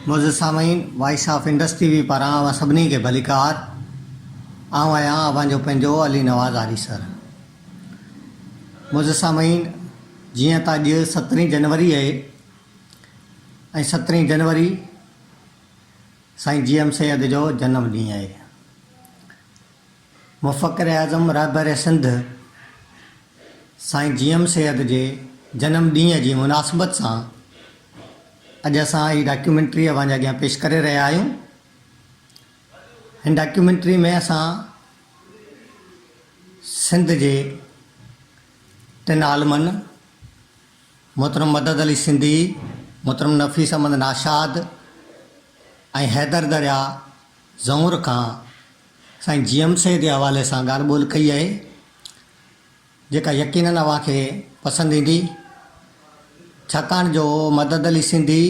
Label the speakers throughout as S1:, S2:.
S1: मुझे सामीन voice of industry भी पारां सभिनी खे भलीकार। आऊं आहियां अवांजो पंहिंजो अली नवाज़ आरी सर। मुझे सामीन जीअं त अॼु 17 जनवरी आहे ऐं 17 जनवरी साईं GM सैयद जो जनम ॾींहुं आहे। मुफ़क्किर आज़म रहबर सिंध साईं GM सैयद जे जनम ॾींहुं जी मुनासिबत सां अॼु असां हीअ डॉक्यूमेंट्री अवांजे अॻियां पेश करे रहिया आहियूं। हिन डॉक्यूमेंट्री में असां सिंध जे टिनि आलमनि मोहतरम मदद अली सिंधी, मोहतरम नफ़ीस अहमद नाशाद ऐं हैदर दरिया ज़ऊर खां साईं GM सैयद जे हवाले सां ॻाल्हि ॿोल कई आहे, जेका यकीनन अव्हांखे पसंदि ईंदी। छाकाणि जो मदद अली सिंधी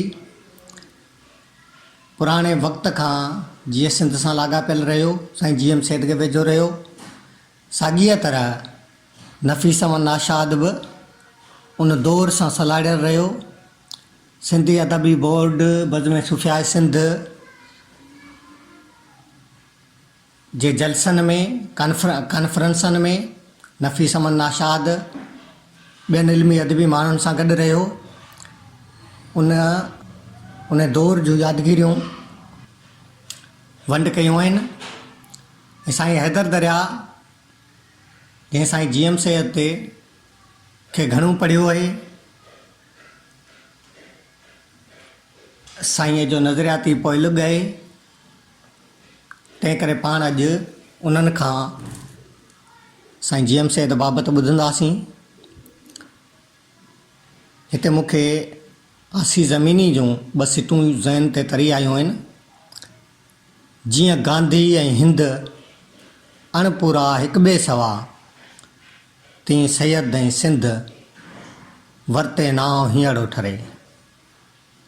S1: पुराणे वक़्त खां जीअं सिंध सां लाॻापियल रहियो, साईं GM सैयद खे वेझो रहियो, साॻीअ तरह नफ़ीस अहमद नाशाद बि उन दौर सां सलाड़ियल रहियो। सिंधी अदबी बोर्ड बज़्म सुफ़िया सिंध जे जलसनि में कॉन्फ्रेंसनि में नफ़ीस अहमद नाशाद ॿियनि इल्मी अदबी माण्हुनि सां गॾु रहियो। उन दौर जूं यादगिरियूं वंड कयूं आहिनि। ऐं साईं हैदर दरिया जंहिं साईं GM सैयद ते खे घणो पढ़ियो आहे, साईं जो नज़रियाती पोइलुग आहे। तंहिं करे पाण अॼु उन्हनि खां साईं GM सैयद बाबति ॿुधंदासीं। हिते मूंखे आसी ज़मीनी जूं ॿ सिटूं ज़हन ते तरी आयूं आहिनि। जीअं गांधी ऐं हिंद अणपूरा हिकु ॿिए सवा, तीअं सैयद ऐं सिंध वरते नाव हींअड़ो ठरे।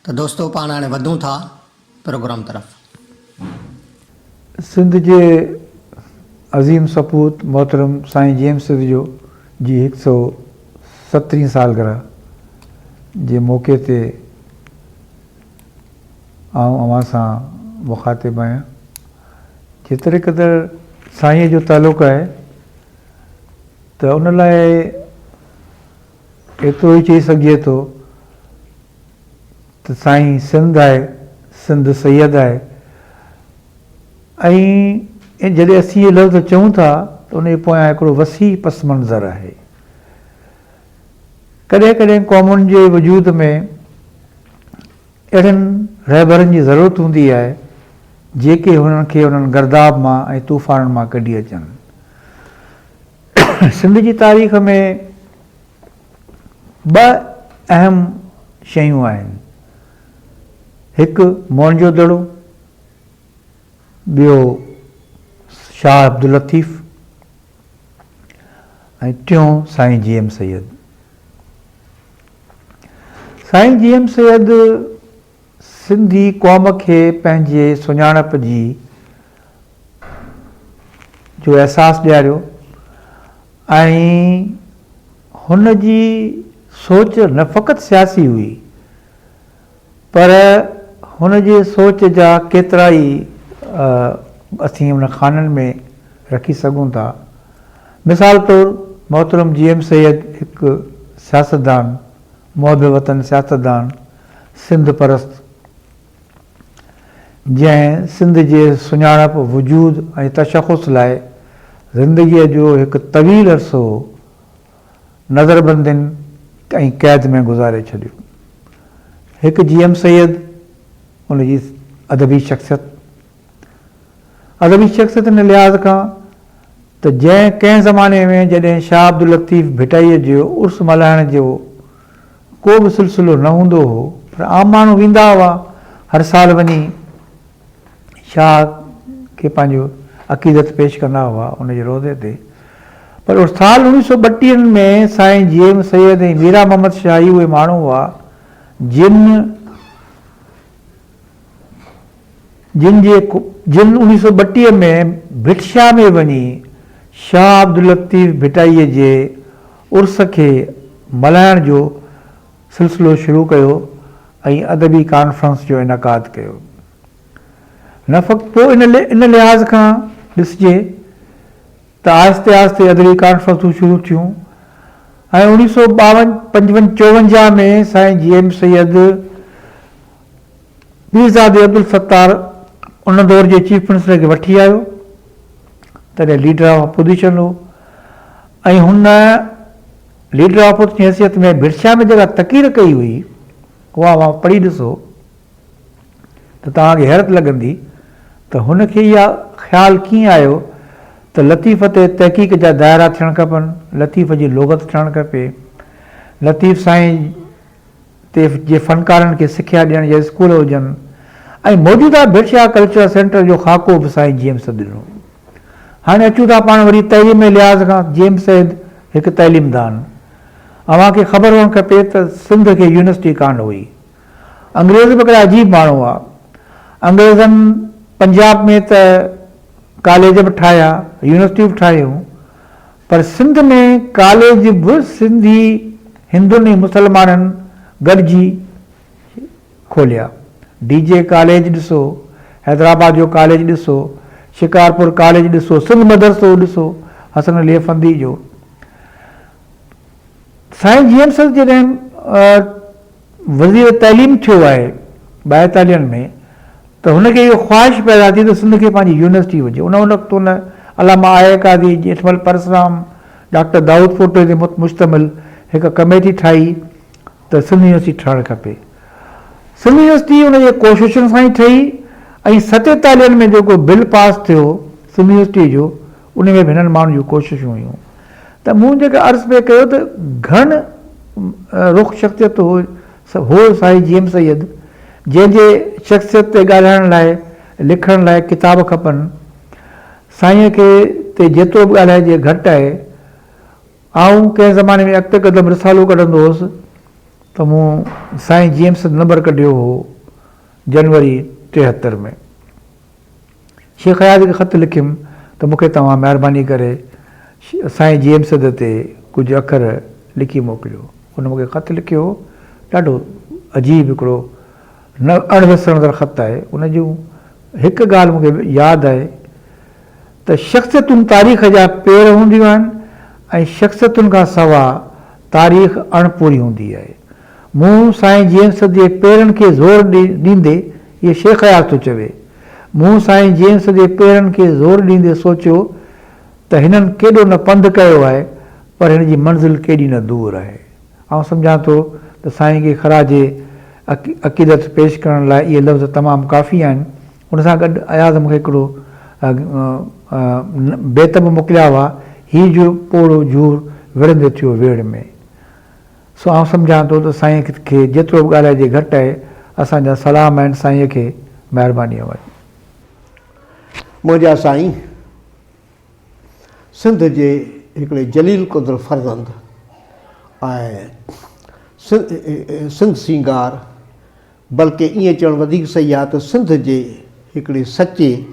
S1: त दोस्तो पाण हाणे वधूं था प्रोग्राम तरफ़।
S2: सिंध जे अज़ीम सपूत मोहतरम साईं GM सैयद जो जी 117 सालगिरह जे मौक़े ते आउं अव्हां सां मुख़ातिब आहियां। जेतिरे क़दुरु साईं जो तालुक़ु आहे त उन लाइ एतिरो ई चई सघिजे थो त साईं सिंध आहे, सिंध सैयद आहे। ऐं जॾहिं असीं इहे लफ़्ज़ चऊं था त उन जे पोयां हिकिड़ो वसी पस मंज़र आहे। कॾहिं कॾहिं क़ौमुनि जे वजूद में अहिड़नि रहबरनि जी ज़रूरत हूंदी आहे जेके हुननि खे उन्हनि गर्दाब मां ऐं तूफ़ाननि मां कढी अचनि। सिंध जी तारीख़ में ॿ अहम शयूं आहिनि। हिकु मोहनजो दड़ो, ॿियो शाह अब्दुल लतीफ़ ऐं टियों साईं GM सैयद। साईं GM सैयद सिंधी क़ौम खे पंहिंजे सुञाणप जी जो अहसासु ॾियारियो ऐं हुन जी सोच न फ़क़ति सियासी हुई, पर हुन जे सोच जा केतिरा ई असीं उन खाननि में रखी सघूं था। मिसाल तौरु मोहतरम GM सैयद हिकु सियासतदान, मुहब वतन सियासतदान, सिंध परस्त, जंहिं सिंध जे सुञाणप वजूद ऐं तशख़ुस लाइ ज़िंदगीअ जो हिकु तवील अरसो नज़रबंदियुनि ऐं क़ैद में गुज़ारे छॾियो। हिकु GM सैयद उन जी अदबी शख़्सियत इन लिहाज़ खां त जंहिं कंहिं ज़माने में जॾहिं शाह अब्दुल लतीफ़ भिटाईअ जो उर्स मल्हाइण जो को बि सिलसिलो न हूंदो हो, पर आम माण्हू वेंदा हुआ हर साल वञी शाह खे पंहिंजो अक़ीदत पेश कंदा हुआ उन जे रोज़े ते। पर उन साल 1932 में साईं GM सैयद ऐं मीरा मोहम्मद शाही उहे माण्हू हुआ जिन 1932 में भिटशा में वञी शाह अब्दुल लतीफ़ भिटाईअ जे उर्स खे मल्हाइण जो सिलसिलो शुरू कयो ऐं अदबी कॉन्फ्रेंस जो इनकाद कयो। न फ़क़्ति पोइ इन लिहाज़ खां ॾिसिजे त आहिस्ते आहिस्ते अदबी कॉन्फ्रेंसूं शुरू थियूं ऐं 1954 में साईं GM सैयद पीरज़ादे अब्दुल सत्तार उन दौर जे चीफ मिनिस्टर खे वठी आयो, तॾहिं लीडर ऑफ अपोजिशन हो, ऐं हुन लीडर ऑफ अपोजिशन जी हैसियत में भिरशा में जेका तक़रीर कई हुई उहा पढ़ी ॾिसो त तव्हांखे हैरत लॻंदी त हुनखे इहा ख़्यालु कीअं आयो त लतीफ़ ते तहक़ीक़ जा दायरा थियणु खपनि, लतीफ़ जी लोगत थियणु खपे, लतीफ़ साईं ते जे फ़नकारनि खे सिखिया ॾियण जा स्कूल हुजनि, ऐं मौजूदा भिरशा कल्चरल सेंटर जो ख़ाको बि साईं GM सैयद ॾिनो। हाणे अचूं था पाण वरी तइलीम जे लिहाज़ खां। GM सैयद हिकु तइलीमदान, अव्हांखे ख़बर हुअणु खपे त सिंध खे यूनिवर्सिटी कान हुई। अंग्रेज़ बि हिकिड़ा अजीब माण्हू हुआ। अंग्रेज़नि पंजाब में त कॉलेज बि ठाहिया, यूनिवर्सिटियूं बि ठाहियूं, पर सिंध में कॉलेज बि सिंधी हिंदुनि ऐं मुसलमाननि गॾिजी खोलिया। DJ कॉलेज ॾिसो, हैदराबाद जो कॉलेज ॾिसो, शिकारपुर कॉलेज ॾिसो, सिंध मदरसो ॾिसो हसन अली अफंदी जो। साईं GM सैयद जॾहिं वज़ीर तइलीम थियो आहे 42 में, त हुनखे इहो ख़्वाहिश पैदा थी त सिंध खे पंहिंजी यूनिवर्सिटी हुजे। उन वक़्तु हुन अलामा आया कादी, जेठमल परसराम, डॉक्टर दाऊद फोटो ते मुश्तमिल हिकु कमेटी ठाही त सिंध यूनिवर्सिटी ठहणु खपे। सिंध यूनिवर्सिटी उनजे कोशिशुनि सां ई ठही, ऐं 47 में जेको बिल पास थियो सिंध यूनिवर्सिटी जो, उन में बि हिननि माण्हुनि जूं कोशिशूं हुयूं। त मूं जेका अर्ज़ु पे कयो त घण रुख़ शख़्सियत हो साईं GM सैयद, जंहिंजे शख़्सियत ते ॻाल्हाइण लाइ लिखण लाइ किताब खपनि। साईंअ खे ते जेतिरो बि ॻाल्हाइजे घटि आहे। आऊं कंहिं ज़माने में अॻिते क़दम रिसालो कढंदो हुउसि त मूं साईं GM सैयद नंबर कढियो हो जनवरी 73 में। शेख हयात खे ख़त लिखियुमि त मूंखे तव्हां महिरबानी करे साईं GM सैयद ते कुझु अखर लिखी मोकिलियो। हुन मूंखे ख़त लिखियो, ॾाढो अजीब हिकिड़ो न अणविसरंदड़ ख़त आहे। उन जूं हिकु ॻाल्हि मूंखे यादि आहे त शख़्सियतुनि तारीख़ जा पेर हूंदियूं आहिनि ऐं शख़्सियतुनि खां सवाइ तारीख़ अणपूरी हूंदी आहे। मूं साईं GM सैयद जे पेरनि खे ज़ोर ॾींदे, इहे शेख हयात थो चवे, मूं साईं GM सैयद जे पेरनि खे ज़ोर ॾींदे सोचियो त हिननि केॾो न पंधु कयो आहे, पर हिन जी मंज़िल केॾी न दूर आहे। आउं सम्झां थो त साईं खे ख़राज अक़ीदत पेश करण लाइ इहे लफ़्ज़ तमामु काफ़ी आहिनि। उन सां गॾु अयाज़ मूंखे हिकिड़ो बेत बि मोकिलिया हुआ, हीउ जो पोड़ो झूर विढ़ंदे थियो वेड़ में। सो आउं सम्झां थो त साईं खे जेतिरो बि ॻाल्हाइजे घटि आहे। असांजा सलाम आहिनि साईंअ खे, महिरबानीअ वारी।
S3: मुंहिंजा साईं सिंध जे हिकिड़े जलील क़ुद्र फ़र्ज़ंद ऐं सिंध सिंगार, बल्कि ईअं चवणु वधीक सही आहे त सिंध जे हिकिड़े सचे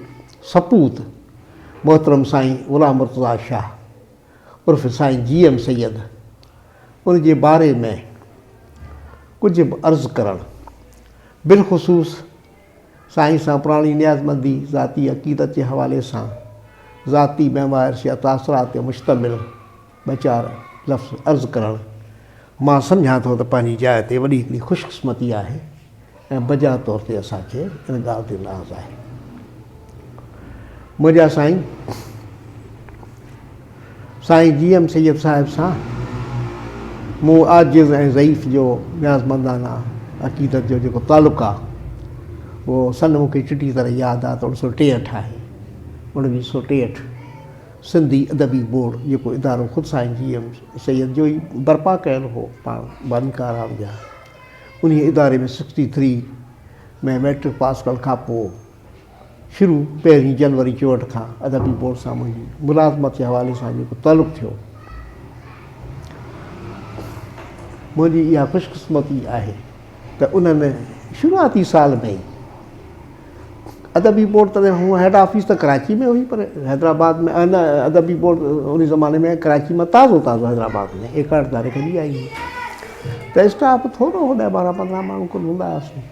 S3: सपूत मोहतरम साईं ग़ुलाम मुर्तज़ा शाह उर्फ़ साईं GM सैयद, उन जे बारे में कुझु बि अर्ज़ु करणु, बिलख़ुसूस साईं सां पुराणी नियाज़मंदी ज़ाती अक़ीदत जे हवाले सां ज़ाती महवारिश या तासुरात ते मुश्तमिल ॿ चारि लफ़्ज़ अर्ज़ु करणु मां सम्झां थो त पंहिंजी जाइ ते वॾी हिकिड़ी ख़ुशकिस्मती आहे ऐं बजा तौर ते असांखे इन ॻाल्हि ते नाज़ आहे। मुंहिंजा साईं GM सैयद साहिब सां मूं आजिज़ ऐं ज़ईफ़ जो नियाज़मंदाना अक़ीदत जो जेको तालुक़ु आहे उहो सन मूंखे चिटी तरह यादि आहे त 1963 आहे। 1963 सिंधी अदबी बोर्ड जेको इदारो ख़ुदि साईं GM सैयद जो ई बर्पा कयल हो पाण बानीकाराम जा, उन इदारे में 63 में मैट्रिक पास करण खां पोइ शुरू 1 जनवरी 64 खां अदबी बोर्ड सां मुंहिंजी मुलाज़मत जे हवाले सां जेको तालुक़ु थियो, मुंहिंजी इहा ख़ुशकिस्मती आहे त उन्हनि शुरूआती साल में ई अदबी बोर्ड तॾहिं हूअं हेड ऑफिस त कराची में हुई, पर हैदराबाद में न अदबी बोर्ड उन ज़माने में कराची में ताज़ो हैदराबाद में 61 तारीख़ ॾींहुं आई हुई। त स्टाफ थोरो हो 10-12-15 माण्हू कुल हूंदा हुआसीं।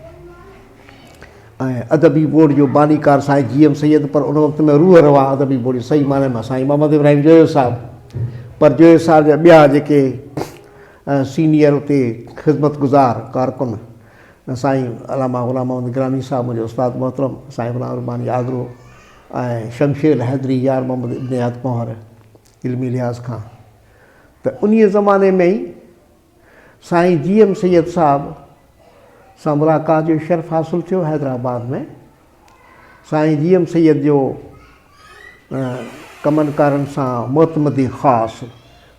S3: ऐं अदबी बोर्ड जो बानीकार साईं GM सैयद, पर उन वक़्त में रूह रवा अदबी बोर्ड सही माने में साईं मोहम्मद इब्राहिम जोयो साहिबु। पर जोयो साहिब जा ॿिया जेके सीनियर उते ख़िदमत गुज़ार कारकुन, साईं अलामा ग़ुलाम मोहम्मद गिरामी साहिबु, मुंहिंजो उस्ताद मोहतरम साईं ग़ुलाम रबानी आगरो, ऐं शमशेर हैदरी, यार मोहम्मद इब्न याद मोहर इल्मी लिहाज़ खां, त उन ज़माने में ई साईं GM सैयद साहिबु सां मुलाक़ात जो शर्फ़ हासिलु थियो हैदराबाद में। साईं GM सैयद जो कमनकारनि सां मोतमदी ख़ासि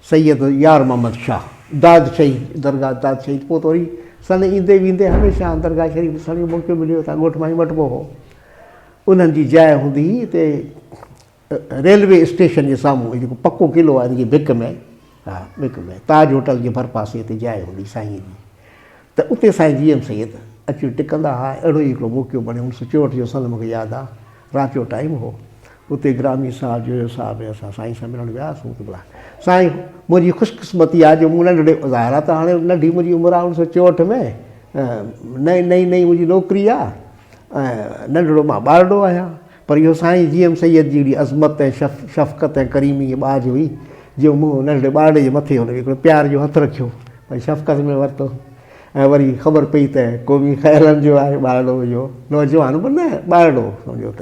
S3: सैयद यार मोहम्मद शाह दाद शहीद, दरगाह दाद शहीद, पोइ त वरी सन ईंदे वेंदे हमेशह दरगाह शरीफ़ ॾिसण जो मौक़ो मिलियो त ॻोठ मां ई वठिबो हो। उन्हनि जी जाइ हूंदी हुई हिते रेलवे स्टेशन जे साम्हूं, जेको पको क़िलो आहे इनजी भिक में, हा भिक में ताज होटल जे भरपासे हिते जाइ हूंदी साईं जी। त उते साईं GM सैयद अची टिकंदा हुआ। अहिड़ो ई हिकिड़ो मौक़ो बणियो 1964 जो सन, मूंखे यादि आहे, राति जो टाइम हो। उते ग्रामी साहिबु जोयो साहिबु ऐं असां साईं सां मिलणु वियासीं। त भला साईं मुंहिंजी ख़ुशकिस्मती आहे जो मूं नंढड़े ज़ाहिर त हाणे नंढी मुंहिंजी उमिरि आहे 1964 में, नई मुंहिंजी नौकिरी आहे ऐं नंढड़ो मां ॿारड़ो आहियां। पर इहो साईं GM सैयद जी हिकिड़ी अज़मत ऐं शफ़क़त ऐं करीमी बाज हुई, जो मूं नंढड़े ॿारड़े जे मथे हुन हिकिड़ो प्यार जो हथु रखियो, भई शफ़क़त में वरितो। ऐं वरी ख़बर पई त क़ौमी ख़यालनि जो आहे ॿारड़ो जो, नौजवान बि न ॿारड़ो सम्झो त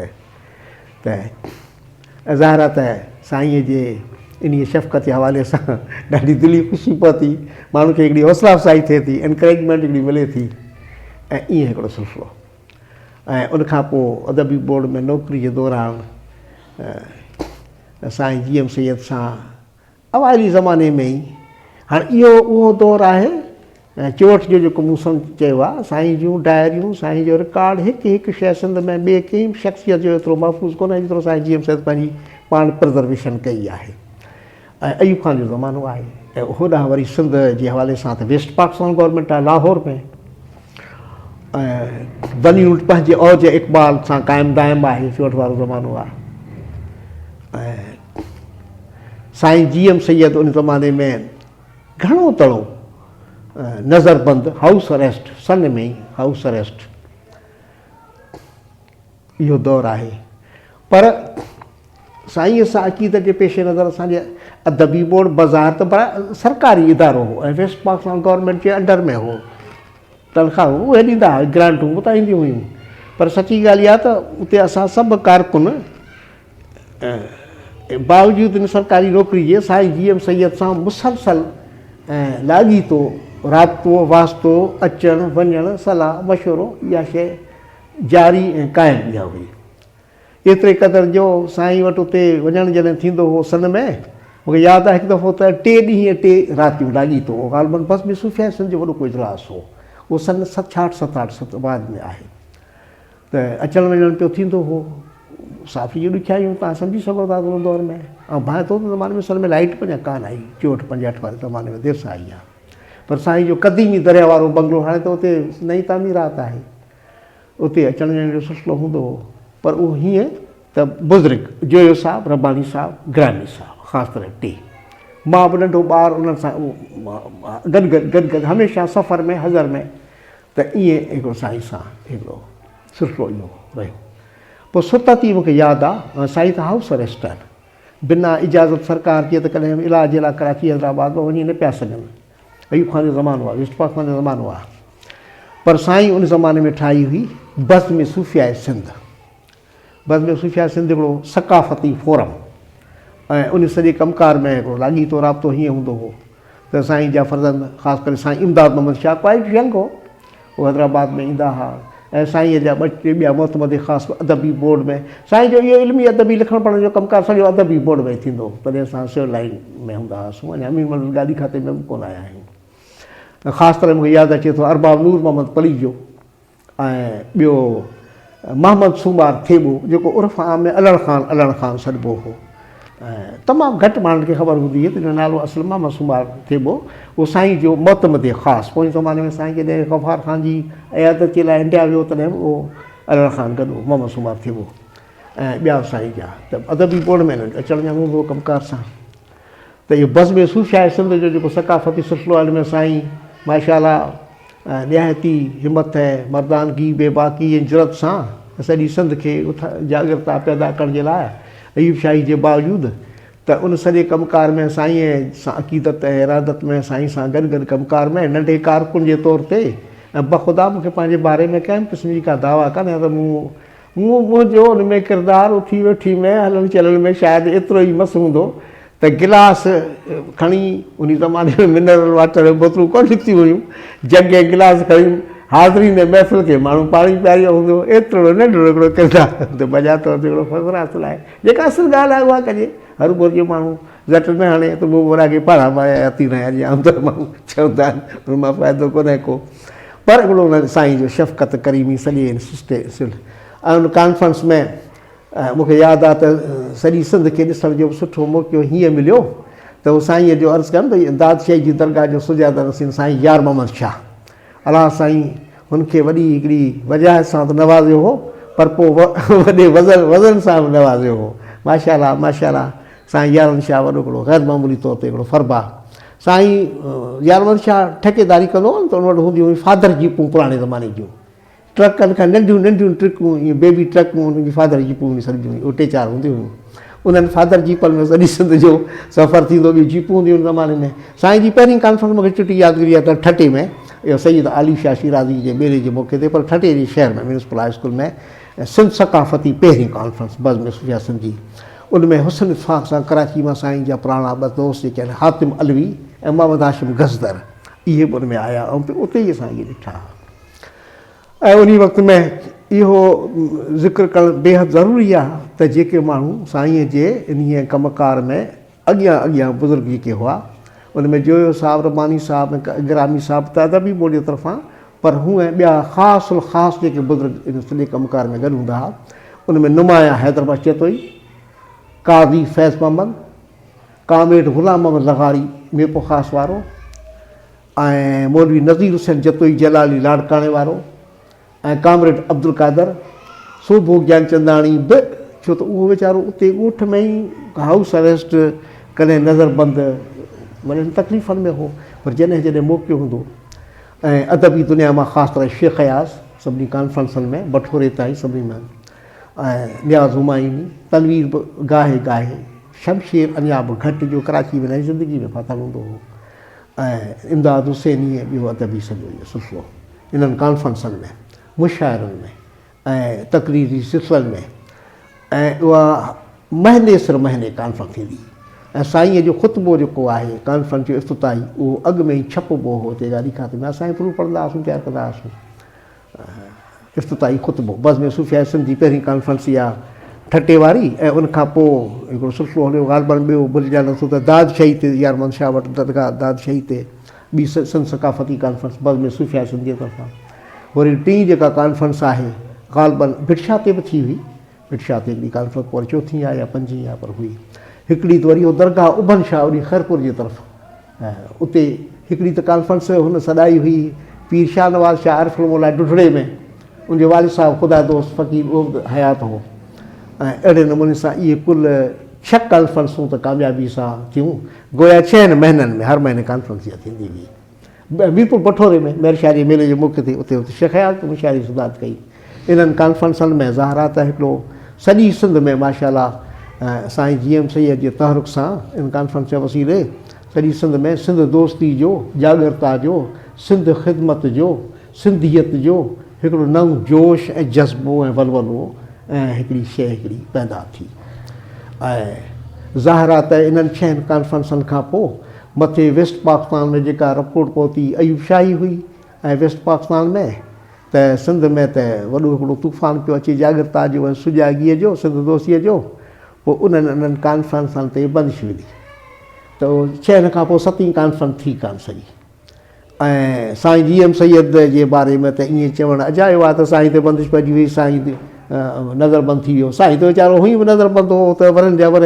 S3: ज़ाहिर आहे त साईंअ जे इन शफ़क़त जे हवाले सां ॾाढी दिली ख़ुशी पहुती, माण्हू खे हिकिड़ी हौसला अफ़ज़ाई थिए थी, एनकरेजमेंट हिकिड़ी मिले थी। ऐं ईअं हिकिड़ो सिलसिलो। ऐं उनखां पोइ अदबी बोर्ड में नौकिरी जे दौरान साईं GM सैयद सां अवाइली ज़माने में ई, हाणे इहो उहो दौरु आहे 64 जो जेको मूं चयो आहे, साईं जूं डायरियूं, साईं जो रिकॉर्ड हिकु हिकु शइ सिंध में ॿिए कंहिं शख़्सियत जो एतिरो महफ़ूज़ कोन्हे जेतिरो साईं GM सैयद पंहिंजी पाण प्रिज़र्वेशन कई आहे। ऐं अयूब ख़ान जो ज़मानो आहे। ऐं होॾां वरी सिंध जे हवाले सां त वेस्ट पाकिस्तान गवर्नमेंट आहे लाहौर में, ऐं बनी पंहिंजे औज इक़बाल सां क़ाइमु दाइमु आहे, 64 वारो ज़मानो आहे। ऐं साईं GM सैयद उन ज़माने में घणो तड़ो नज़रबंद, हाउस अरेस्ट, सन में ई हाउस अरेस्ट, इहो दौरु आहे। पर साईंअ सां अक़ीदत जे पेश नज़र असांजे अदबी बोर्ड बाज़ार त सरकारी इदारो हो ऐं वेस्ट पाकिस्तान गवर्नमेंट जे अंडर में हो, तनख़्वाहूं उहे ॾींदा हुआ, ग्रांटूं उतां ईंदियूं हुयूं। पर सची ॻाल्हि इहा त उते असां सभु कारकुन बावजूदि इन सरकारी नौकिरी जे साईं GM सैयद सां मुसलसल ऐं लाॻीतो राबितो वास्तो, अचणु वञणु, सलाह मशवरो, इहा शइ जारी ऐं क़ाइमु इहा हुई। एतिरे क़दुरु जो साईं वटि उते वञणु जॾहिं थींदो हो सन में, मूंखे यादि आहे हिकु दफ़ो त 3 ॾींहं 3 रातियूं लाॻीतो हो। ग़ालिबन बस में सूफ़िया सिंध जो वॾो को इजलास हो, उहो सन 67-68 बाद में आहे। त अचणु वञणु पियो थींदो हो, साफ़ी जूं ॾुखियायूं तव्हां सम्झी सघो था उन दौर में। ऐं भाए थो ज़माने में सन में लाइट अञा कान आई, 64-65 वारे ज़माने में देरि सां आई आहे। पर साईं जो क़दीमी दरिया वारो बंगलो, हाणे त उते नई तामीरात आहे, उते अचण वञण जो सिलसिलो हूंदो हो। पर उहो हीअं त बुज़ुर्ग जोयो साहिबु, रबानी साहिबु, ग्रामी साहिबु, ख़ासि तरह 3, मां बि नंढो ॿारु उन्हनि सां गॾु हमेशह सफ़र में हज़र में। त ईअं हिकिड़ो साईं सां हिकिड़ो सिलसिलो इहो रहियो। पोइ सुतती मूंखे यादि आहे, साईं त हाउस अरेस्ट आहिनि, बिना इजाज़त सरकार जी त कॾहिं इलाज जे लाइ कराची हैदराबाद में वञी न पिया सघनि। अयूब ख़ान जो ज़मानो आहे, वेस्ट पाकिस्तान जो ज़मानो आहे। पर साईं उन ज़माने में ठाही हुई बज़्म सूफ़िया सिंध। बज़्म सूफ़िया सिंध हिकिड़ो सक़ाफ़ती फोरम, ऐं उन सॼे कमकार में हिकिड़ो लाॻीतो राबितो हीअं हूंदो हो त साईं जा फर्ज़ंद, ख़ासि करे साईं इमदाद मोहम्मद शाह, क्वाइट यंग हो, उहो हैदराबाद में ईंदा हुआ। ऐं साईंअ जा 2-3 ॿिया मोतमद ख़ासि अदबी बोर्ड में, साईं जो इहो इल्मी अदबी लिखणु पढ़ण जो कमकार सॼो अदबी बोर्ड में थींदो हो। तॾहिं असां सिविल लाइन में हूंदा हुआसीं, अञा अमीन गाॾी खाते में बि कोन आया आहियूं। ख़ासि तरह मूंखे यादि अचे थो अरबाब नूर मोहम्मद पली जो, ऐं ॿियो मोहम्मद सूमार थेबो, जेको उर्फ़ आम में अलड़ ख़ान सॾिबो हो। ऐं तमामु घटि माण्हुनि खे ख़बर हूंदी हुई त हिन नालो असुलु मोहम्मद सूमार थेबो, उहो साईं जो मोतमद ख़ासि। पोइ ज़माने में साईं जॾहिं गफ़ार ख़ान जी अयादत जे लाइ इंडिया वियो तॾहिं बि उहो अलड़ ख़ान गॾु मोहम्मद सूमार थेबो, ऐं ॿिया साईं जा त अदबी बोर्ड में अचणु वञणु हूंदो कमकार सां। त इहो बज़्म सूफ़िया सिंध जो जेको सक़ाफ़ती सिलसिलो आहे, हिन में साईं माशाअल्लाह निहायती हिमत ऐं मर्दानगी बेबाकी ऐं जुरत सां सॼी सिंध खे जागृता पैदा करण जे लाइ अयूब शाही जे बावजूदि त उन सॼे कमकार में साईं सां अक़ीदत ऐं इरादत में साईं सां गॾु गॾु कमकार में नंढे कारकुन जे तौर ते ऐं बख़ुदा मूंखे पंहिंजे बारे में कंहिं क़िस्म जी का दावा कान्हे त मुंहिंजो उन में किरदारु उथी वेठी में हलण चलण में शायदि एतिरो ई मस हूंदो त गिलास खणी उन ज़माने में मिनरल वाटर जूं बोतलूं कोन निकितियूं हुयूं जॻहि गिलास खणी हाज़िरी महफ़िल खे माण्हू पाणी पीआरियो हूंदो एतिरो नंढिड़ो हिकिड़ो किरदारु त बजा तौर ते हिकिड़ो फ़ख़्रु हासिलु आहे जेका असुलु ॻाल्हि आहे उहा कजे हर जो माण्हू झटि न हणे त मूं वरा खे पाणा माया थी रहिया अॼु आम त माण्हू चवंदा आहिनि हुन मां फ़ाइदो कोन्हे को पर हिकिड़ो हुन साईं जो शफ़क़त करीमी सॼे ऐं उन कॉन्फ्रेंस में मूंखे यादि आहे त सॼी सिंध खे ॾिसण जो सुठो मौक़ो हीअं मिलियो त उहो साईंअ जो अर्ज़ु कनि भई दादशाही जी दरगाह जो सुजादा नसीन साईं यार मोहम्मद शाह अलाह साईं हुनखे वॾी हिकिड़ी वजाह सां त नवाज़ियो हो पर पोइ वॾे वज़न सां बि नवाज़ियो हो माशाअल्लाह माशाअल्लाह साईं यारमन शाह वॾो हिकिड़ो ग़ैर मामूली तौर ते हिकिड़ो फ़र्बा साईं यारमन शाह ठेकेदारी कंदो हो न त उन वटि हूंदियूं हुयूं फादर जीपूं पुराणे ज़माने जूं ट्रकनि खां नंढियूं नंढियूं ट्रकूं ईअं बेबी ट्रकूं उनजी फादर जीपूं सॾियूं हुयूं टे चारि हूंदियूं हुयूं उन्हनि फादर जीपनि में सॼी सिंध जो सफ़र थींदो ॿियूं जीपूं हूंदियूं उन ज़माने में साईं जी पहिरीं कॉन्फ्रेंस मूंखे चिटी यादगिरी आहे त ठटे में इहो सईद आली शाह शिराज़ी जे ॿेड़े जे मौक़े ते पर ठटे जे शहर में म्यूनिसिपल हाई स्कूल में सिंध सकाफ़ती पहिरीं कॉन्फ्रेंस बज़ में सुफ़िया सिंध जी उन में हुसन इतफ़ाक़ सां कराची मां साईं जा पुराणा ॿ दोस्त जेके आहिनि हातिम अलवी ऐं मोहम्मद हाशिम गज़दर इहे बि उन में आया ऐं उते ई असां इहे ॾिठा ऐं उन वक़्त में इहो ज़िक्र करणु बेहदि ज़रूरी आहे त जेके माण्हू साईंअ जे इन कमकार में अॻियां अॻियां बुज़ुर्ग जेके हुआ उन में जोयो साहब रबानी साहब ऐं गिरामी साहब त अदबी बोर्ड जे तरफ़ां पर हूअं ॿिया ख़ासि ख़ासि जेके बुज़ुर्ग इन सॼे कमकार में गॾु हूंदा हुआ उन में नुमाया हैदराबाद चेतोई काज़ी फैज़ मोहम्मद कामेड ग़ुलाम मोहम्मद लग़ारी मेपो ख़ासि वारो ऐं मौलवी नज़ीर हुसैन जतोई जलाली लाड़काणे वारो ऐं कामरेड अब्दुल कादर सूबो ज्ञानचंदाणी बि छो त उहो वीचारो उते ॻोठ में ई हाउस अरेस्ट कॾहिं नज़रबंद वॾनि तकलीफ़ुनि में हो पर जॾहिं जॾहिं मौक़ो हूंदो ऐं अदबी दुनिया मां ख़ासि तरह शेख अयाज़ सभिनी कॉन्फ्रेंसनि में बठोरे ताईं सभिनी में ऐं न्याज़ हुमायूनी तनवीर बि गाहे गाहे शमशेर अञा बि घटि जो कराची में नई ज़िंदगी में फाथल हूंदो हो ऐं इमदाद हुसैनी ॿियो अदबी सॼो इहो सिलसिलो इन्हनि कॉन्फ्रेंसनि में मुशाइरनि में ऐं तक़रीरी सिलसिलनि में ऐं उहा महीने सिर महीने कॉन्फ्रेंस थींदी ऐं साईंअ जो ख़ुतबो जेको आहे कॉन्फ्रेंस जो इफ़्तिताही उहो अॻु में ई छपबो हो हुते गाॾी खाते में असां प्रूफ पढ़ंदा हुआसीं तयारु कंदा हुआसीं इफ़्तिताही ख़ुतबो बज़ में सुफ़िया सिंध जी पहिरीं कॉन्फ्रेंस इहा ठटे वारी ऐं उनखां पोइ हिकिड़ो सिलसिलो हलियो ग़ालिबन ॿियो भुलिजा नथो त दादशाही ते यारमन शाह वटि दरगाह दादशाही ते ॿी सिंध सकाफ़ती कॉन्फ्रेंस बज़ में सुफ़िया सिंध जे तरफ़ां वरी टीं जेका कॉन्फ्रेंस आहे ग़ालिबन भिटशा ते बि थी हुई भिटशा ते हिकिड़ी कॉन्फ्रेंस पोइ चौथीं आहे या पंजी आहे पर हुई हिकिड़ी त वरी उहो दरगाह उभन शाह वरी ख़ैरपुर जे तरफ़ उते हिकिड़ी त कॉन्फ्रेंस हुन सॾाई हुई पीर शाह नवाज़ शाह आरिफ़ुल डुडड़े में उनजे वालिद साहिबु ख़ुदा दोस्त फ़क़ीर उहो बि हयात हो ऐं अहिड़े नमूने सां इहे कुल 6 कॉन्फ्रेंसूं त कामयाबी सां थियूं गोया 6 महीननि में हर महीने कॉन्फ्रेंस इहा थींदी हुई मीरपुर बठोरे में मेरशारी मेले जे मौक़े ते उते शेख अयाज़ मुशाइरी सुदात कई इन्हनि कॉन्फ्रेंसनि में ज़ाहिरा त हिकिड़ो सॼी सिंध में माशाअल्लाह साईं GM सैयद जे तहरुक सां इन कॉन्फ्रेंस जे वसीले सॼी सिंध में सिंध दोस्ती जो जागरता जो सिंध ख़िदमत जो सिंधियत जो हिकिड़ो नओं जोश ऐं जज़्बो ऐं वलवलो ऐं हिकिड़ी शइ हिकिड़ी पैदा थी ऐं ज़ाहिरा त इन्हनि 6 कॉन्फ्रेंसनि खां पोइ मथे वेस्ट पाकिस्तान में जेका रिपोर्ट पहुती अयूब शाही हुई ऐं वेस्ट पाकिस्तान में त सिंध में त वॾो हिकिड़ो तूफ़ान पियो अचे जागरता जो ऐं सुजागीअ जो सिंध दोस्तीअ जो पोइ उन्हनि कॉन्फ्रेंसनि ते बंदिश विधी त उहो 6 खां पोइ 7वीं कॉन्फ्रेंस थी कान सघी ऐं साईं GM सैयद जे बारे में त ईअं चवणु अजायो आहे त साईं ते बंदिश पइजी वई साईं नज़रबंदि थी वियो साईं त वीचारो हुई बि नज़रबंदि हो त वरनि जा वर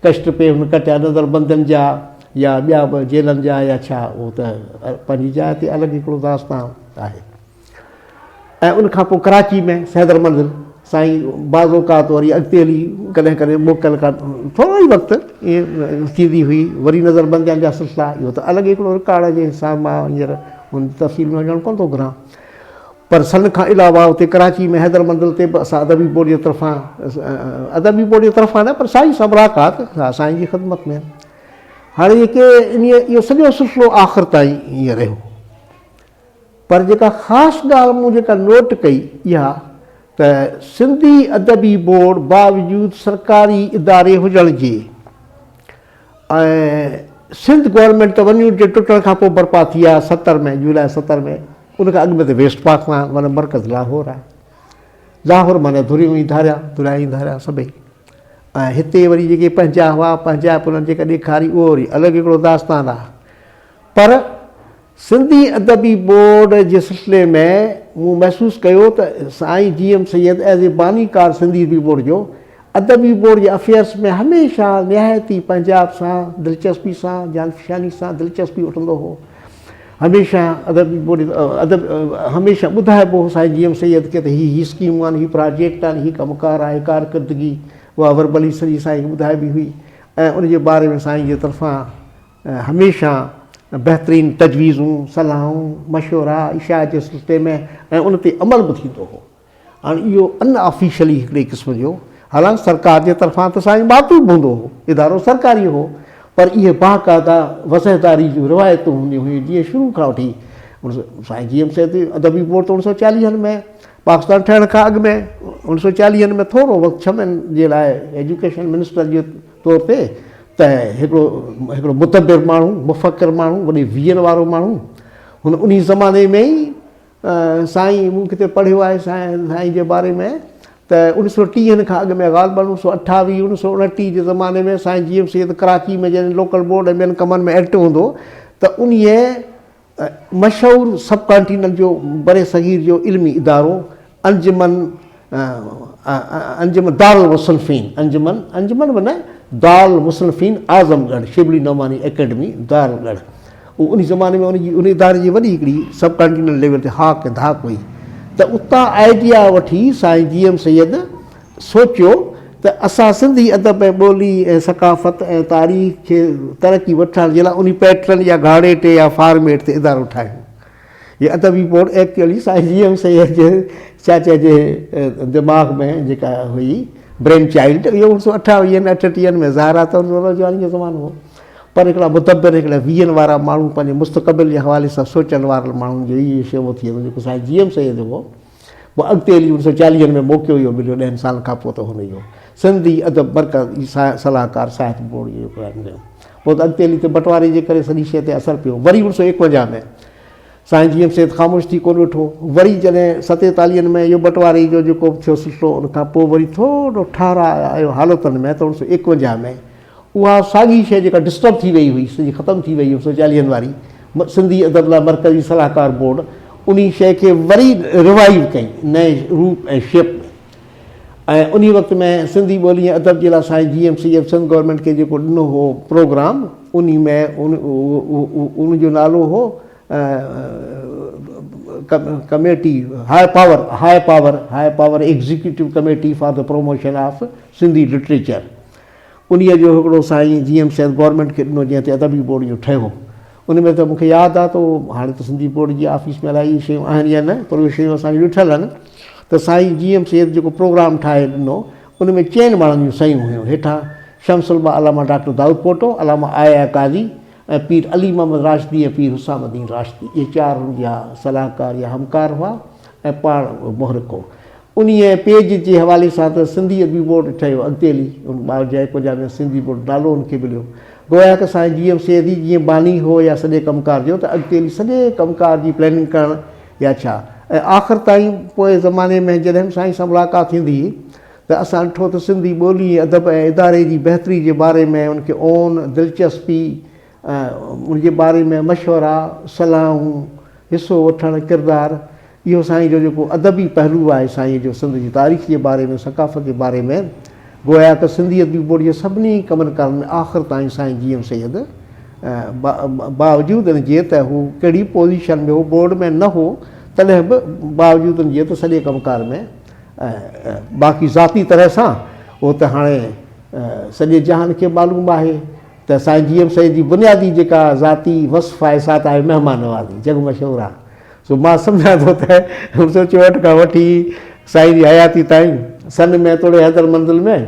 S3: कष्ट पे हुन कटिया नज़रबंदियुनि जा या ॿिया बि जेलनि जा या छा उहो त पंहिंजी जाइ ते अलॻि हिकिड़ो दास्तान आहे ऐं उनखां पोइ कराची में सैदर मंज़िल साईं बाज़ोकात वरी अॻिते हली कॾहिं कॾहिं मोकल खां थोरो ई वक़्तु ईअं थींदी हुई वरी नज़रबंदियुनि जा सिलसिला इहो त अलॻि हिकिड़ो रिकार्ड जे हिसाब मां हींअर हुन तफ़सील में वञणु कोन थो घुरां। पर सन खां अलावा हुते कराची में हैदर मंदिर ते बि असां अदबी बोर्ड जे तरफ़ां न पर साईं सां मुलाक़ात साईं जी ख़िदमत में। हाणे जेके इहो सॼो सिलसिलो आख़िर ताईं ईअं रहियो, पर जेका ख़ासि ॻाल्हि मूं जेका नोट कई इहा त सिंधी अदबी बोर्ड बावजूदि सरकारी इदारे हुजण जे ऐं सिंध गवर्नमेंट त वञू जे टुटण खां पोइ बर्पा थी आहे 70 में, जुलाई 70 में, उनखां अॻु में त वेस्ट पाक मां माना मर्कज़ लाहौर आहे। लाहौर माना धुरियूं ई धारिया सभई। ऐं हिते वरी जेके पंहिंजा हुआ पंहिंजा उन्हनि जेका ॾेखारी उहो वरी अलॻि हिकिड़ो दास्तान आहे। पर सिंधी अदबी बोर्ड जे सिलसिले में मूं महसूसु कयो त Sain GM Syed as a बानीकार सिंधी अदबी बोर्ड जो अदबी बोर्ड जे अफेयर्स में हमेशह निहायती पंजाब सां दिलचस्पी सां जानफशानी सां दिलचस्पी वठंदो हो। हमेशह अदबी बोर्ड हमेशह ॿुधाइबो हो साईं GM सैयद खे त हीअ स्कीमूं आहिनि, हीअ प्रोजेक्ट आहिनि, हीअ कमकार आहे, कारकर्दगी उहा वर्बली सॼी साईं ॿुधाइबी हुई। ऐं उनजे बारे में साईं जे तरफ़ां हमेशह बहितरीनु तजवीज़ूं सलाहूं मशवरा इशा जे सिलसिले में ऐं उन ते अमल बि थींदो हो। हाणे इहो अनऑफिशियली हिकिड़े क़िस्म जो, हालांकि सरकार जे तरफ़ां त साईं मातूब हूंदो हो, इदारो सरकारी हो, पर इहे बाक़ाइदा वज़हदारी जूं रिवायतूं हूंदियूं हुयूं जीअं शुरू खां वठी। साईं GM सैयद अदबी बोर्ड त 1940 में पाकिस्तान ठहण खां अॻु में 1940 में थोरो वक़्तु छमनि जे लाइ एजुकेशन मिनिस्टर जे तौर ते त हिकिड़ो मुतबिर माण्हू मुफ़क्किर माण्हू वॾे वीहनि वारो माण्हू हुन उन ज़माने में ई साईं मूं किथे पढ़ियो आहे साईं जे बारे में त 1930 खां अॻु में ग़ालिबन 1928 1929 जे ज़माने में साईं GM सैयद कराची में जॾहिं लोकल बोर्ड ऐं ॿियनि कमनि में एक्टिव हूंदो त उन मशहूरु सब कॉन्टिनेंट जो बरे सग़ीर जो इल्मी इदारो अंजुमन दारुल मुसन्निफ़ीन अंजुमन माना दारुल मुसन्निफ़ीन आज़मगढ़ शिबली नौमानी एकेडमी दारुलगढ़, उहो उन ज़माने में उन इदारे जी वॾी हिकिड़ी सब कॉन्टिनेंट लेवल ते हाक ऐं धाक हुई। त उतां आइडिया वठी साईं GM सैयद सोचियो त असां सिंधी अदब ऐं ॿोली ऐं सकाफ़त ऐं तारीख़ खे तरक़ी वठण जे लाइ उन पैटर्न या घाड़े ते या फॉर्मेट ते इदारो ठाहियूं। ये अदबी बोर्ड एक्चुअली साईं GM सैयद जे छा चइजे दिमाग़ में जेका हुई ब्रेन चाइल्ड, इहो 1928 38 में ज़ाहिर आहे त नौजवानी जो ज़मानो हो, पर हिकिड़ा मुतबिर हिकिड़ा वीहनि वारा माण्हू पंहिंजे मुस्तक़बिल जे हवाले सां सोचण वारनि माण्हुनि जो इहो शेवो थी वेंदो जेको साईं GM सैयद हो। पोइ अॻिते हली 1940 में मौक़ो इहो मिलियो 10 साल खां पोइ त हुन इहो सिंधी अदब मर्कज़ सलाहकार साहित्य बोर्ड जो कयो। पोइ त अॻिते हली त बंटवारे जे करे सॼी शइ ते असरु पियो। वरी 1951 में साईं GM सैयद ख़ामोश थी कोन वेठो, वरी जॾहिं 47 में इहो बंटवारे जो जेको थियो सिलसिलो उनखां पोइ वरी थोरो ठारा आयो हालतुनि में त 1951 में उहा साॻी शइ जेका डिस्टर्ब थी वई हुई सॼी ख़तमु थी वई 1940 वारी सिंधी अदब लाइ मर्कज़ी सलाहकार बोर्ड उन शइ खे वरी रिवाइव कई नए रूप ऐं शेप में। ऐं उन वक़्त में सिंधी ॿोली ऐं अदब जे लाइ साईं GM सैयद सिंध गवर्नमेंट खे जेको ॾिनो हो प्रोग्राम उन में उन जो नालो हो committee high power executive committee for the promotion of Sindhi literature. उन जो हिकिड़ो साईं GM सैयद गवर्नमेंट खे ॾिनो जंहिं ते अदबी बोर्ड जो ठहियो। उन में त मूंखे यादि आहे त हाणे त सिंधी बोर्ड जी ऑफिस में इलाही शयूं आहिनि या न, पर उहे शयूं असांखे ॾिठल आहिनि त साईं GM सैयद जेको प्रोग्राम ठाहे ॾिनो उन में 4 माण्हुनि जूं सयूं हुयूं। हेठां शमसुलबा अलामा डॉक्टर दाऊद पोटो, अलामा आया काज़ी ऐं पीर अली मोहम्मद राशिदी ऐं पीर हुसामुद्दीन राशिदी, इहे 4 जा सलाहकार या हमकार हुआ ऐं पाण मुहरिक हो। उन पेज जे हवाले सां त सिंधी अदबी बोर्ड ठहियो। अॻिते हली 1951 में सिंधी बोर्ड नालो उनखे मिलियो। गोया कि साईं GM सैयद जीअं बानी हो या सॼे कमकार जो त अॻिते हली सॼे कमकार जी प्लैनिंग करणु या छा। ऐं आख़िर ताईं पोइ ज़माने में जॾहिं साईं सां मुलाक़ात थींदी हुई त असां ॾिठो त सिंधी ॿोली अदब ऐं इदारे जी बहितरी जे बारे में उनखे ओन दिलचस्पी उनजे बारे में मशवरा सलाहूं हिसो वठणु किरदारु इहो साईं जो जेको अदबी पहलू आहे साईं जो सिंध जी तारीख़ जे बारे में सकाफ़त जे बारे में गोया त सिंधी अदबी बोर्ड जे सभिनी कमनि कारनि में आख़िर ताईं साईं GM सैयद बावजूदि जे त हू कहिड़ी पोज़ीशन में हो बोर्ड में न हो तॾहिं बि बावजूदि जे त सॼे कमकार में बाक़ी ज़ाती तरह सां उहो त हाणे सॼे जहान खे मालूम आहे त साईं GM सईद जी बुनियादी जेका ज़ाती वसफ़ आहे सा त आहे महिमान नवाज़ी, जग मशहूरु आहे। सो मां सम्झां थो त हुन चोट खां वठी साईं जी हयाती ताईं सन में थोरे हैदर मंज़िल में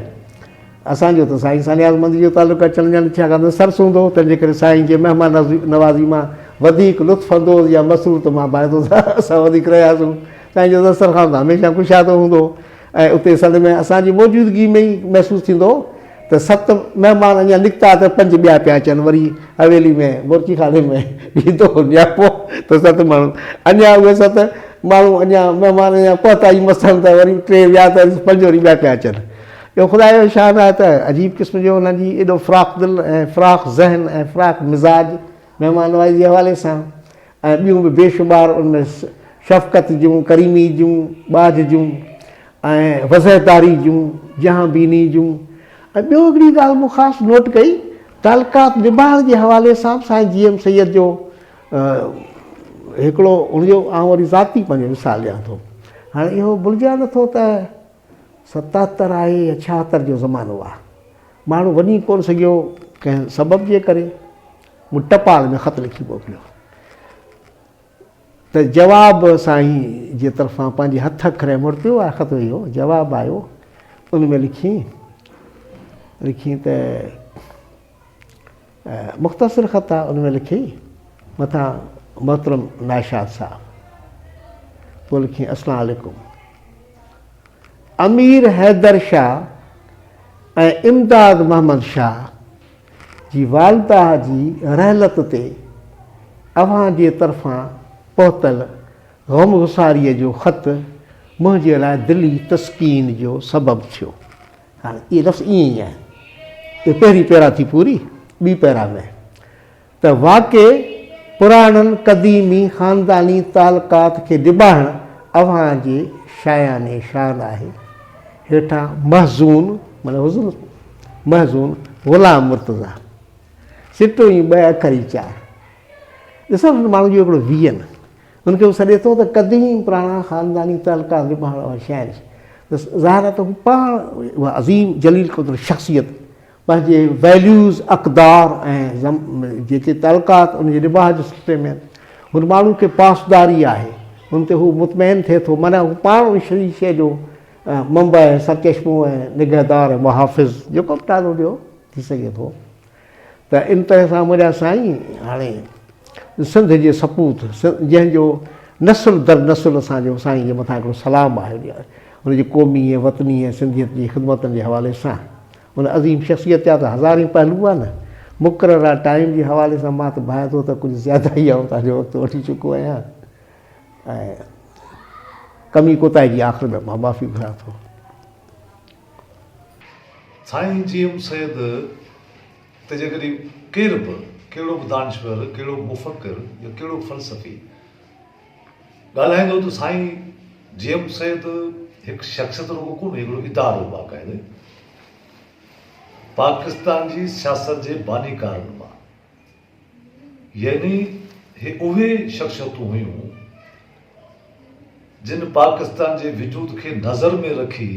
S3: असांजो त साईं सानियाज़ मंदिर जो तालुक़ु अचण ॼण छाकाणि त सरस हूंदो, तंहिंजे करे साईं जे महिमान नवाज़ी मां वधीक लुत्फ़ अंदोज़ या मसरूर त मां बाए थो असां वधीक रहियासीं। साईं जो दस्तरख़ान त हमेशह कुशादो हूंदो ऐं उते सन में असांजी मौजूदगी में ई महसूसु थींदो त 7 महिमान अञा निकिता त 5 ॿिया पिया अचनि, वरी हवेली में बुर्ची खाने में ईंदो नियापो त 7 माण्हू, अञा उहे 7 माण्हू अञा महिमान अञा पहुता ई मस्तनि त वरी 3 विया त 5 वरी ॿिया पिया अचनि। इहो ख़ुदा जो शान आहे त अजीब क़िस्म जो हुननि जी एॾो फ़राक़ दिलि ऐं फ़राक़ ज़हन ऐं फ़राक़ मिज़ाज महिमान नवाज़ी जे हवाले सां, ऐं ॿियूं बि बेशुमार उनमें शफ़क़त जूं, करीमी जूं, ॿाझ जूं ऐं वज़हदारी जूं, जहां बीनी जूं। ऐं ॿियो हिकिड़ी ॻाल्हि मूं ख़ासि नोट कई, तालुकात निभाइण जे हवाले सां साईं GM सैयद जो हिकिड़ो हुनजो आउं वरी ज़ाती पंहिंजो मिसाल ॾियां थो। हाणे इहो भुलिजा नथो त 77 आहे या 76 जो ज़मानो आहे, माण्हू वञी कोन सघियो कंहिं सबब जे करे, मूं टपाल में ख़त लिखी मोकिलियो त जवाबु साईं जे तरफ़ां पंहिंजे हथ अखरे मोकिलियो आहे, ख़त इहो जवाबु आयो, उन में लिखी त मुख़्तसिर ख़त आहे, उन में लिखी मथां मोहतरम नाशाद साहब, पोइ लिखी अस्सलाम वालेकुम, अमीर हैदर शाह ऐं इमदाद मोहम्मद शाह जी वालदा जी रहलत ते अव्हां जे तरफ़ां पहुतल ग़मगुसारीअ जो ख़त मुंहिंजे लाइ दिली तस्कीन जो सबबु थियो। हाणे इहे लफ़्ज़ ईअं ई आहिनि, इहे पहिरीं पैरा थी पूरी, ॿी पैरा में त वाक़े पुराणनि क़दीमी ख़ानदानी तालुकात खे निभाइणु अव्हां जे शायाने शान आहे। हेठां महज़ून माना हुज़ूर महज़ून ग़ुलाम मुर्तज़ा, सिटो ई 2 अखर ई 4। ॾिसो माण्हू जो हिकिड़ो वियन, हुनखे हू सॾे थो त क़दीम पुराणा ख़ानदानी तालुकात निभाइण वारा शहर, त ज़ाहिर आहे त हू पाण उहा अज़ीम जलील क़दुर शख़्सियत पंहिंजे वैल्यूज़ अक़दार ऐं जेके तालुकात उनजे निभाउ जे सिलसिले में हुन माण्हू खे पासदारी आहे, हुन ते हू मुतमैन थिए थो, माना हू पाण उन शइ जो मंबा ऐं सरचश्मो ऐं निगहदार ऐं मुहाफ़िज़ जेको बि नालो ॾियो थी सघे थो। त इन तरह सां मुंहिंजा साईं हाणे सिंध जे सपूत जंहिंजो नसुल दर नसुल असांजो साईं जे मथां हिकिड़ो सलाम आहे, हुनजी क़ौमी ऐं वतनी ऐं सिंधियत जी ख़िदमतनि जे हवाले सां, हुन अज़ीम शख़्सियत जा त हज़ार ई पहलू आहे न। मुक़ररु टाइम जे हवाले सां मां त भाए थो त कुझु ज़्यादा ई आहे, तव्हांजो वक़्तु वठी चुको आहियां ऐं कमी कोताही जी आख़िर में मां माफ़ी घुरां थो।
S4: साईं GM सैयद ते जेकॾहिं केर बि कहिड़ो बि दानिश्वर, कहिड़ो बि मुफ़क्किर या कहिड़ो बि फ़लसफ़ी ॻाल्हाईंदो त साईं GM सैयद हिकु शख़्सियत रुगो कोन्हे, हिकिड़ो इदारो बाक़ाइदे पाकिस्तान जी सियासत जे बानीकारनि मां, यानी हे उहे शख़्सियतूं हुयूं जिन पाकिस्तान जे वजूद खे नज़र में रखी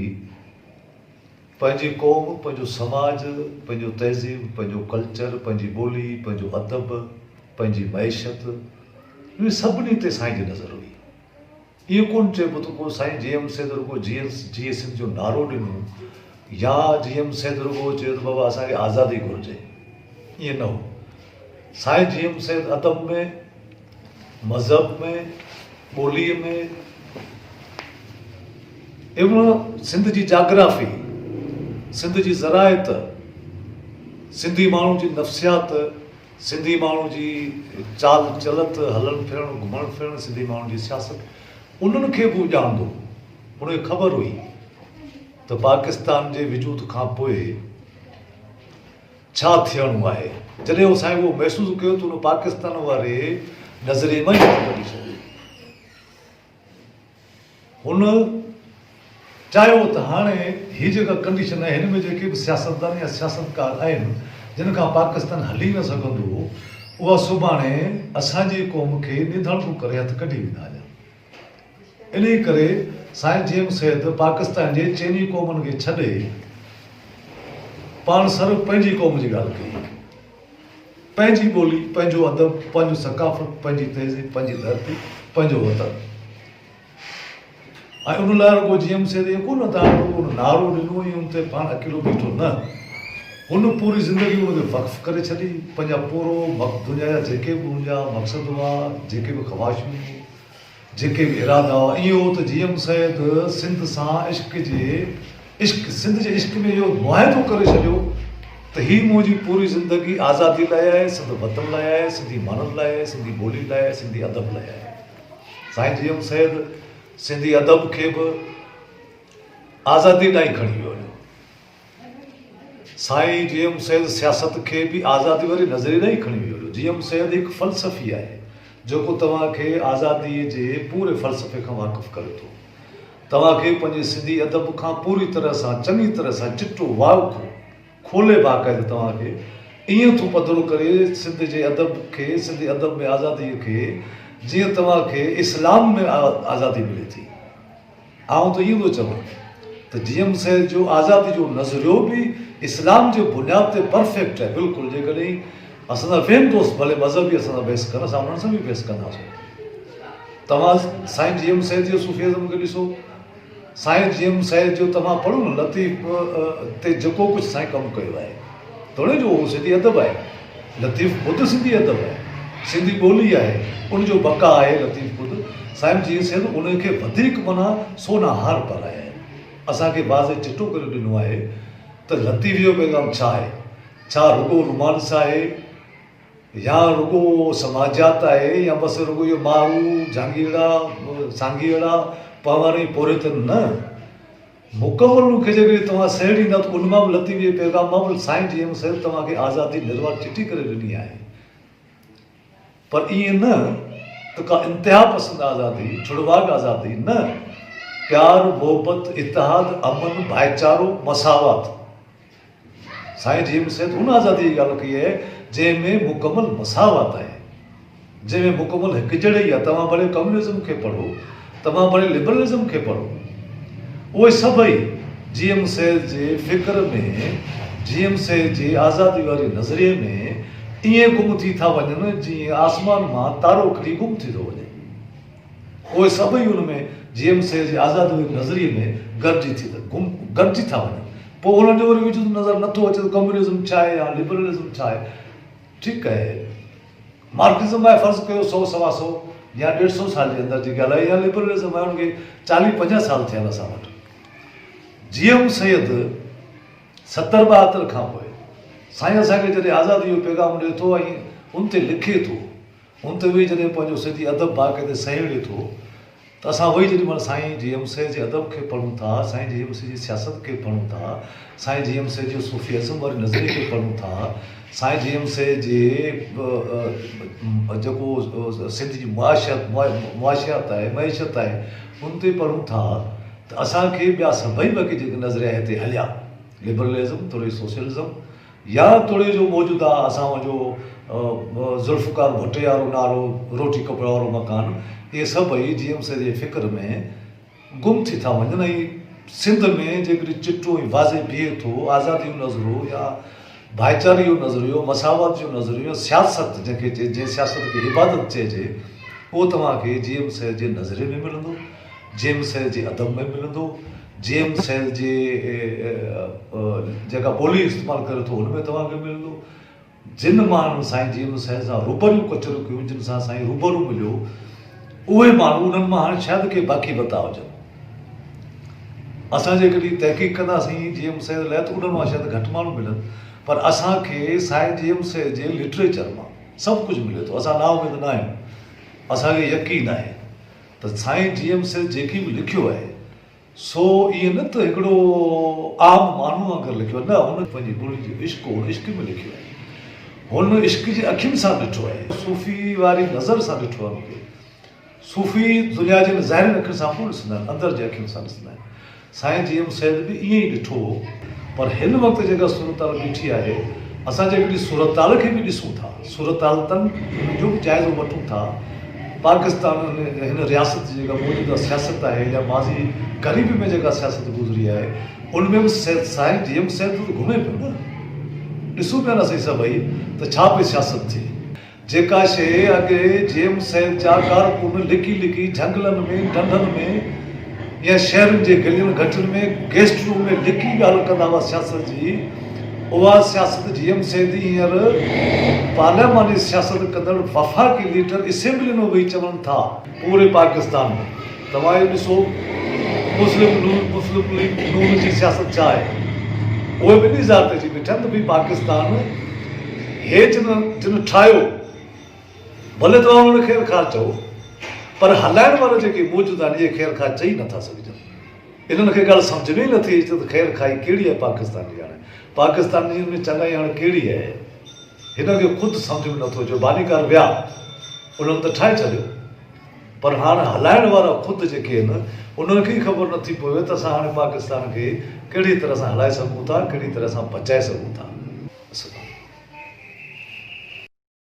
S4: पंहिंजी क़ौम, पंहिंजो समाज, पंहिंजो तहज़ीब, पंहिंजो कल्चर, पंहिंजी ॿोली, पंहिंजो अदब, पंहिंजी मईशत, इहे सभिनी ते साईं जी नज़र हुई। इहो कोन चइबो त को साईं GM सैयद रुगो GS जो नारो ॾिनो या GM सैयद रुगो चयो त बाबा असांखे आज़ादी घुरिजे, ईअं न हो। साईं GM सैयद अदब में, मज़हब में, ॿोलीअ में, इवन सिंध जी जाग्राफ़ी, सिंध जी ज़राइत, सिंधी माण्हू जी नफ़्सियात, सिंधी माण्हू जी चाल चलत, हलणु फिरणु, घुमणु फिरणु, सिंधी माण्हू जी सियासत, उन्हनि खे बि ॼाणंदो। उनखे ख़बर हुई त पाकिस्तान जे वजूद खां पोइ छा थियणो आहे। जॾहिं उहो साईं उहो महसूसु कयो त उन पाकिस्तान वारे नज़रिए मां ई कढी छॾियो। हुन चाहियो त हाणे हीअ जेका कंडीशन आहे, हिन में जेके बि सियासतदान या सियासतकार आहिनि जिन खां पाकिस्तान हली न सघंदो, उहा सुभाणे असांजी क़ौम खे निधड़कू करे हथु कढी वेंदा आहिनि। इन करे साईं GM सैयद पाकिस्तान जे चइनी क़ौमुनि खे छॾे पाण सिर्फ़ु पंहिंजी क़ौम जी ॻाल्हि कई पंहिंजी ॿोली, पंहिंजो अदब, पंहिंजो सकाफ़त, पंहिंजी तहज़ीब, पंहिंजी धरती, पंहिंजो वतन। ऐं उन लाइ रुॻो GMC ते कोन था रुॻो नारो ॾिनो ई उन ते पाण अकेलो बीठो न, हुन पूरी ज़िंदगी हुनखे वक़्फ़ करे छॾी। पंहिंजा पूरो दुनिया जा जेके बि हुनजा मक़सद हुआ, जेके बि ख़्वाहिशूं, जेके बि इरादा हुआ, इहो त GM सैद सिंध सां सिंध जे इश्क में इहो मुआहिदो करे छॾियो त हीअ मुंहिंजी पूरी ज़िंदगी आज़ादी लाइ आहे, सिंध वतन लाइ आहे, सिंधी माण्हुनि लाइ आहे, सिंधी ॿोली लाइ आहे, सिंधी अदब लाइ आहे। साईं GM सैद सिंधी अदब खे बि आज़ादी ताईं खणी वियो। साईं GM सैद सियासत खे बि आज़ादी वारी नज़रिए ताईं खणी वियो। GM सैद हिकु फ़लसफ़ी आहे जेको तव्हांखे आज़ादीअ जे पूरे फ़लसफ़े खां वाक़ुफ़ु करे थो। तव्हांखे पंहिंजे सिंधी अदब खां पूरी तरह सां, चङी तरह सां चिटो वाव खोले बाक़ाइदे तव्हांखे ईअं थो पधिरो करे सिंध जे अदब खे, सिंधी अदब में आज़ादीअ खे, जीअं तव्हांखे इस्लाम में आज़ादी मिले थी। आउं त इहो थो चवां त GM सैद जो आज़ादी जो नज़रियो बि इस्लाम जे बुनियाद ते परफेक्ट आहे बिल्कुलु। जेकॾहिं असांजा वेंदोसि भले मज़हबी असां सां बहस कनि, असां उन्हनि सां बि बहस कंदासीं। तव्हां साईं GM सैद जो सूफ़िज़म खे ॾिसो, साईं GM सैद जो तव्हां पढ़ो न लतीफ़ ते जेको कुझु साईं कमु कयो आहे, तोड़े जो उहो सिंधी अदब आहे। लतीफ़ ख़ुदि सिंधी अदब आहे, सिंधी ॿोली आहे, उनजो बका आहे लतीफ़ ख़ुदि। साईं GM सैद उनखे वधीक माना सोना हार पाराया आहे, असांखे वाज़े चिटो करे ॾिनो आहे त लतीफ़ जो पैगाम छा आहे। छा रुॻो रोमांस आहे, या रुॻो समाजात आहे, या बसि रुॻो इहो मारू जांगीड़ा सांगीड़ा पवारी पोरे त न। मुकमल खे जेकॾहिं तव्हां सह ॾींदा त उन मां बि लतीफ़ जे पैगाम मां बि साईं GM सैद तव्हांखे आज़ादी निर्वाह चिटी करे ॾिनी आहे। पर ईअं न त का इंतिहा पसंदि आज़ादी, छुड़वाग आज़ादी न। प्यार, मोहबत, इतिहाद, अमन, भाईचारो, मसावत। साईं GM सैद उन आज़ादी जी ॻाल्हि कई आहे जंहिंमें मुकमल मसावत आहे, जंहिंमें मुकमल हिकजहिड़ी आहे। तव्हां भले कम्युनिज़म खे पढ़ो, तव्हां भले लिबरलिज़म खे पढ़ो, उहे सभई GM सैद जे फ़िक्र में, GM सैद जे आज़ादी वारी नज़रिए में ईअं गुम थी था वञनि जीअं आसमान मां तारो खणी गुम थी थो वञे। उहे सभई उन में GM सैद जे आज़ादी वारी नज़रिए में गॾिजी था वञनि। पोइ हुननि जो वरी विझूं नज़र नथो अचे त कम्युनिज़म छा आहे या लिबरलिज़म छा आहे। ठीकु आहे, मार्क्सिज़म आहे फ़र्ज़ु कयो 100-125 या 150 साल जे अंदरि जी ॻाल्हि आहे, या लिबरलिज़म आहे हुनखे 40-50 साल थिया आहिनि असां वटि। GM सैद 70-72 खां पोइ साईं असांखे जॾहिं आज़ादी जो पैगाम ॾिए थो ऐं उन ते लिखे थो, उन ते वेही जॾहिं पंहिंजो सिंधी अदब बाक़ाइदे सहेड़े थो, त असां वही जेॾी महिल साईं GM सैद जे अदब खे पढ़ूं था, साईं GM सैद जी सियासत खे पढ़ूं था, साईं GM सैद जो सूफ़िज़म वारी नज़रिए खे पढ़ूं था, साईं GM सैद जे जेको सिंध जी मुआशियात आहे, मईशत आहे, उन ते पढ़ूं था त असांखे ॿिया सभई बाक़ी जेके नज़रिया हिते हलिया, लिबरलिज़म, थोरी सोशलिज़म, या थोरे जो मौजूदा असां जो ज़ुल्फ़कार भुट्टे वारो नारो, रोटी कपिड़ा वारो मकान, इहे सभई GM सैद जे फ़िक्र में गुम थी था वञनि। ऐं सिंध में जेकॾहिं चिटो ऐं वाज़े बीहे थो आज़ादी जो नज़रियो या भाईचारे जो नज़रियो, मसावत जो नज़रियो, सियासत जंहिंखे जंहिं सियासत खे इबादत चइजे, उहो तव्हांखे GM सैद जे नज़रिए में मिलंदो, GM सैद जे अदब में मिलंदो, GM सैद जे जेका ॿोली इस्तेमालु करे थो हुन में तव्हांखे मिलंदो। जिन माण्हुनि साईं GM सैद सां रूबरू कचरो कयूं, जिन सां साईं रूबरू मिलियो, उहे माण्हू उन्हनि मां हाणे शायदि के बाक़ी बता हुजनि। असां जेकॾहिं तहक़ीक़ कंदासीं GM सैद लाइ त उन्हनि मां शायदि घटि माण्हू मिलनि, पर असांखे साईं GM सैद जे लिटरेचर मां सभु कुझु मिले थो। असां नाउमीद न आहियूं, असांखे यकीन आहे त साईं GM सैद जेकी बि लिखियो आहे सो ईअं न त हिकिड़ो आम माण्हू वांगुरु लिखियो आहे, न, हुन पंहिंजी ॿोली जो इश्क हुन इश्क में लिखियो आहे, हुन इश्क जी अखियुनि सां ॾिठो आहे, सूफ़ी वारी नज़र सां ॾिठो आहे। मूंखे सूफ़ी दुनिया जे ज़ाहिरनि अखियुनि सां कोन ॾिसंदा आहिनि, अंदरि जे अखियुनि सां ॾिसंदा आहिनि। साईं GM सैद बि ईअं ई ॾिठो, पर हिन वक़्तु जेका सूरताल बीठी आहे, असां जेकॾहिं सूरताल खे बि ॾिसूं था, सूरतालतनि जो बि जाइज़ो वठूं था, पाकिस्तान हिन रियासत जी जेका मौजूदा सियासत आहे या माज़ी ग़रीबी में जेका सियासत गुज़री आहे, उनमें बि साईं GM सैद घुमे पियो न। ॾिसूं पिया न सही सभई त छा पई सियासत थी। जेका शइ अॻे जेम्स सैल जा कारकुन लिकी लिकी झंगलनि में ढंढनि में या शहरनि जे गलियुनि घटियुनि में गेस्ट रूम में लिकी ॻाल्हि कंदा हुआ सियासत जी, उहा सियासत जेम्स सैदी हींअर पार्लियामानी सियासत कंदड़ वफ़ाक़ी लीडर असेंबली में वेही चवनि था पूरे पाकिस्तान में। तव्हां इहो ॾिसो मुस्लिम लीग नून जी सियासत छा आहे, उहे ॿिन्ही ज़ात जी बीठा आहिनि त भई पाकिस्तान हे जिन ठाहियो, भले तव्हां हुनखे ख़ैर खा चओ, पर हलाइण वारा जेके मौजूदु आहिनि इहे ख़ैर खा चई नथा सघजनि। इन्हनि खे ॻाल्हि सम्झ में ई नथी अचे त ख़ैर खाई कहिड़ी आहे पाकिस्तान जी। हाणे पाकिस्तान में चङाई हाणे कहिड़ी आहे, हिन खे ख़ुदि सम्झ में नथो अचे। बानीकार विया, उन्हनि त ठाहे छॾियो, पर हाणे हलाइण वारा ख़ुदि जेके आहिनि उन्हनि खे ई ख़बर नथी पवे त असां हाणे पाकिस्तान खे कहिड़ी तरह सां हलाए सघूं था, कहिड़ी तरह सां बचाए सघूं था।